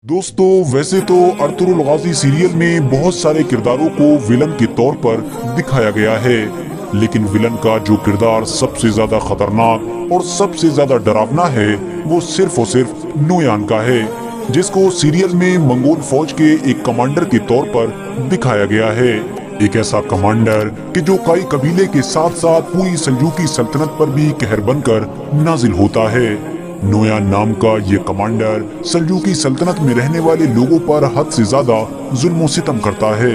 दोस्तों वैसे तो अर्तुरुल गाजी सीरियल में बहुत सारे किरदारों को विलन के तौर पर दिखाया गया है, लेकिन विलन का जो किरदार सबसे ज्यादा खतरनाक और सबसे ज्यादा डरावना है वो सिर्फ और सिर्फ नोयान का है, जिसको सीरियल में मंगोल फौज के एक कमांडर के तौर पर दिखाया गया है। एक ऐसा कमांडर कि जो काई कबीले के साथ साथ पूरी सल्जूकी सल्तनत पर भी कहर बनकर नाजिल होता है। नोयान नाम का ये कमांडर सल्जूकी सल्तनत में रहने वाले लोगों पर हद से ज्यादा जुल्म सितम करता है।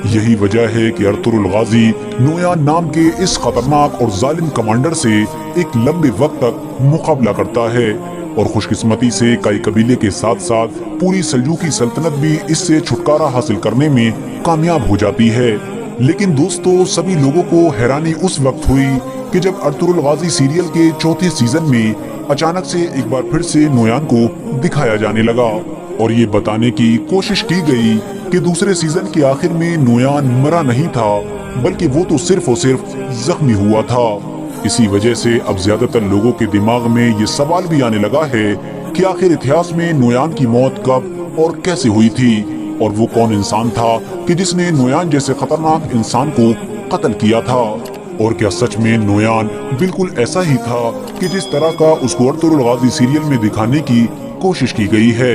यही वजह है कि अर्तुरुल गाजी नोयान नाम के इस खतरनाक और जालिम कमांडर से एक लंबे वक्त तक मुकाबला करता है, और खुशकिस्मती से काई कबीले के साथ साथ पूरी सल्जूकी सल्तनत भी इससे छुटकारा हासिल करने में कामयाब हो जाती है। लेकिन दोस्तों सभी लोगों को हैरानी उस वक्त हुई कि जब अर्तुरुल गाजी सीरियल के चौथे सीजन में अचानक से एक बार फिर से नोयान को दिखाया जाने लगा, और ये बताने की कोशिश की गई कि दूसरे सीजन के आखिर में नोयान मरा नहीं था, बल्कि वो तो सिर्फ और सिर्फ जख्मी हुआ था। इसी वजह से अब ज्यादातर लोगों के दिमाग में ये सवाल भी आने लगा है कि आखिर इतिहास में नोयान की मौत कब और कैसे हुई थी, और वो कौन इंसान था कि जिसने नोयान जैसे खतरनाक इंसान को कत्ल किया था। और क्या सच में नोयान बिल्कुल ऐसा ही था कि जिस तरह का उसको अर्तुरुल गाजी सीरियल में दिखाने की कोशिश की गई है।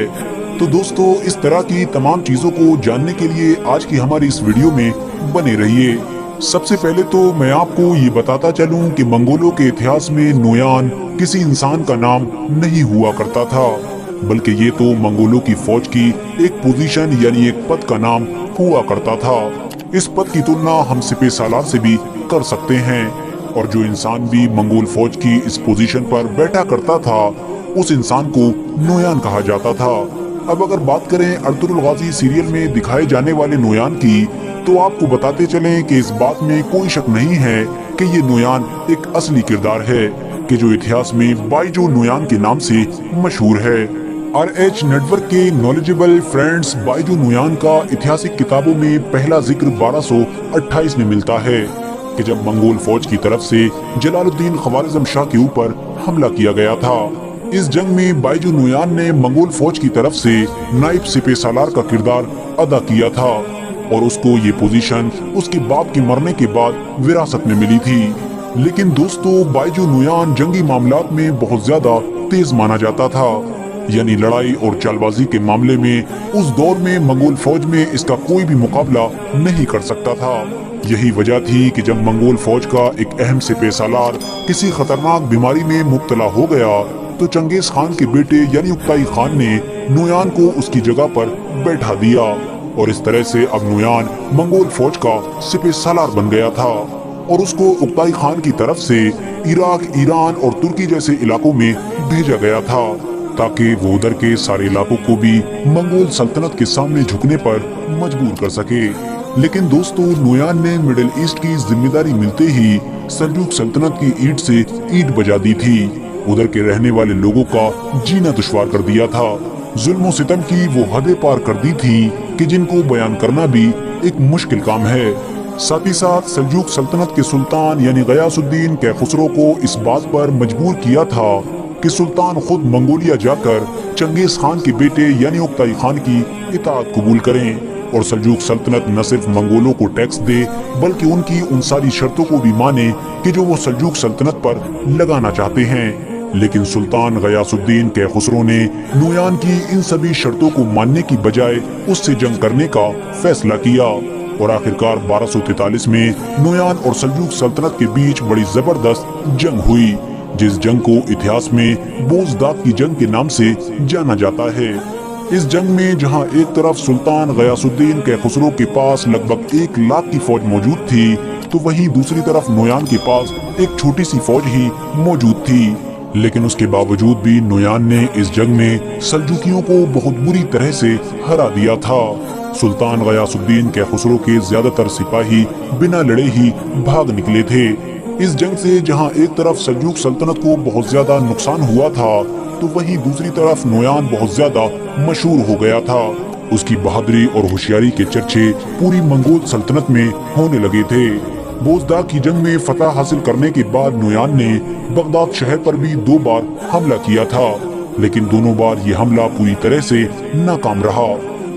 तो दोस्तों इस तरह की तमाम चीजों को जानने के लिए आज की हमारी इस वीडियो में बने रहिए। सबसे पहले तो मैं आपको ये बताता चलूं कि मंगोलों के इतिहास में नोयान किसी इंसान का नाम नहीं हुआ करता था, बल्कि ये तो मंगोलों की फौज की एक पोजीशन यानी एक पद का नाम हुआ करता था। इस पद की तुलना हम सिपह सालार से भी कर सकते हैं, और जो इंसान भी मंगोल फौज की इस पोजीशन पर बैठा करता था उस इंसान को नोयान कहा जाता था। अब अगर बात करें अर्तुरुल गाजी सीरियल में दिखाए जाने वाले नोयान की, तो आपको बताते चलें कि इस बात में कोई शक नहीं है कि ये नोयान एक असली किरदार है कि जो इतिहास में बाइजू नोयान के नाम से मशहूर है। RH नेटवर्क के नॉलेजेबल फ्रेंड्स बाइजू नोयान का ऐतिहासिक किताबों में पहला जिक्र 1228 में मिलता है कि जब मंगोल फौज की तरफ से जलालुद्दीन ख्वारिज़म शाह के ऊपर हमला किया गया था। इस जंग में बाइजू नोयान ने मंगोल फौज की तरफ से नाइब सिपह सालार का किरदार अदा किया था, और उसको ये पोजीशन उसके बाप के मरने के बाद विरासत में मिली थी। लेकिन दोस्तों बाइजू नोयान जंगी मामलात में बहुत ज्यादा तेज माना जाता था, यानी लड़ाई और चालबाजी के मामले में उस दौर में मंगोल फौज में इसका कोई भी मुकाबला नहीं कर सकता था। यही वजह थी कि जब मंगोल फौज का एक अहम सिपह सालार किसी खतरनाक बीमारी में मुब्तला हो गया, तो चंगेज खान के बेटे यानी उक्ताई खान ने नोयान को उसकी जगह पर बैठा दिया, और इस तरह से अब नोयान मंगोल फौज का सिपह सालार बन गया था, और उसको उक्ताई खान की तरफ से इराक, ईरान और तुर्की जैसे इलाकों में भेजा गया था, ताकि वो उधर के सारे इलाकों को भी मंगोल सल्तनत के सामने झुकने पर मजबूर कर सके। लेकिन दोस्तों नोयान ने मिडिल ईस्ट की जिम्मेदारी मिलते ही सल्जूक सल्तनत की ईंट से ईंट बजा दी थी, उधर के रहने वाले लोगों का जीना दुश्वार कर दिया था। जुल्म सितम की वो हदें पार कर दी थी कि जिनको बयान करना भी एक मुश्किल काम है। साथ ही साथ सल्जूक सल्तनत के सुल्तान यानी गयासुद्दीन कैखुसरो को इस बात पर मजबूर किया था कि सुल्तान खुद मंगोलिया जाकर चंगेज खान के बेटे यानी उक्ताई खान की इताअत कबूल करें, और सल्जूक सल्तनत न सिर्फ मंगोलों को टैक्स दे बल्कि उनकी उन सारी शर्तों को भी माने कि जो वो सल्जूक सल्तनत पर लगाना चाहते हैं। लेकिन सुल्तान गयासुद्दीन कैखुसरो ने नोयान की इन सभी शर्तों को मानने की बजाय उससे जंग करने का फैसला किया, और आखिरकार 1243 में नोयान और सल्जूक सल्तनत के बीच बड़ी जबरदस्त जंग हुई, जिस जंग को इतिहास में बोजदाद की जंग के नाम से जाना जाता है। इस जंग में जहां एक तरफ सुल्तान गयासुद्दीन कैखुसरो के पास लगभग 1 लाख की फौज मौजूद थी, तो वहीं दूसरी तरफ नोयान के पास एक छोटी सी फौज ही मौजूद थी। लेकिन उसके बावजूद भी नोयान ने इस जंग में सल्जूकियों को बहुत बुरी तरह से हरा दिया था। सुल्तान गयासुद्दीन कैखुसरो के ज्यादातर सिपाही बिना लड़े ही भाग निकले थे। इस जंग से जहां एक तरफ सल्जूक सल्तनत को बहुत ज्यादा नुकसान हुआ था, तो वहीं दूसरी तरफ नोयान बहुत ज्यादा मशहूर हो गया था। उसकी बहादुरी और होशियारी के चर्चे पूरी मंगोल सल्तनत में होने लगे थे। बोजदाद की जंग में फतह हासिल करने के बाद नोयान ने बगदाद शहर पर भी 2 बार हमला किया था, लेकिन दोनों बार ये हमला पूरी तरह से नाकाम रहा।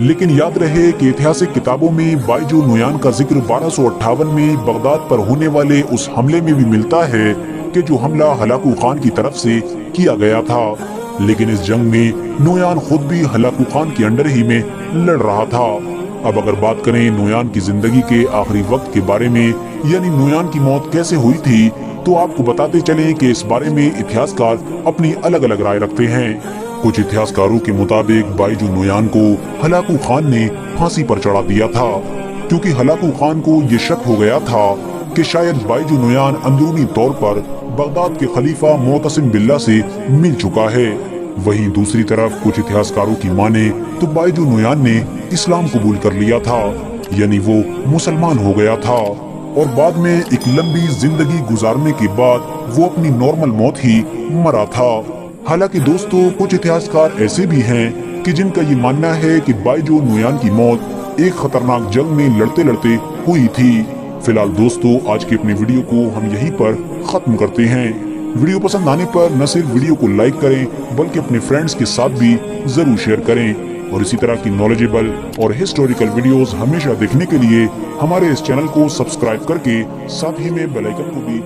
लेकिन याद रहे कि ऐतिहासिक किताबों में बाइजू नुयान का जिक्र 1258 में बगदाद पर होने वाले उस हमले में भी मिलता है कि जो हमला हलाकू खान की तरफ से किया गया था। लेकिन इस जंग में नुयान खुद भी हलाकू खान के अंडर ही में लड़ रहा था। अब अगर बात करें नुयान की जिंदगी के आखिरी वक्त के बारे में, यानी नुयान की मौत कैसे हुई थी, तो आपको बताते चलें कि इस बारे में इतिहासकार अपनी अलग अलग राय रखते हैं। कुछ इतिहासकारों के मुताबिक बाइजू नुयान को हलाकू खान ने फांसी पर चढ़ा दिया था, क्योंकि हलाकू खान को ये शक हो गया था कि शायद बाइजू नुयान अंदरूनी तौर पर बगदाद के खलीफा मोतसिम बिल्ला से मिल चुका है। वहीं दूसरी तरफ कुछ इतिहासकारों की माने तो बाइजू नुयान ने इस्लाम कबूल कर लिया था, यानी वो मुसलमान हो गया था और बाद में एक लंबी जिंदगी गुजारने के बाद वो अपनी नॉर्मल मौत ही मरा था। हालांकि दोस्तों, कुछ इतिहासकार ऐसे भी हैं कि जिनका ये मानना है कि बाइजू नुयान की मौत एक खतरनाक जंग में लड़ते लड़ते हुई थी। फिलहाल दोस्तों, आज की अपनी वीडियो को हम यहीं पर खत्म करते हैं। वीडियो पसंद आने पर न सिर्फ वीडियो को लाइक करें बल्कि अपने फ्रेंड्स के साथ भी जरूर शेयर करें और इसी तरह की नॉलेजेबल और हिस्टोरिकल वीडियोस हमेशा देखने के लिए हमारे इस चैनल को सब्सक्राइब करके साथ ही में बेल आइकन को भी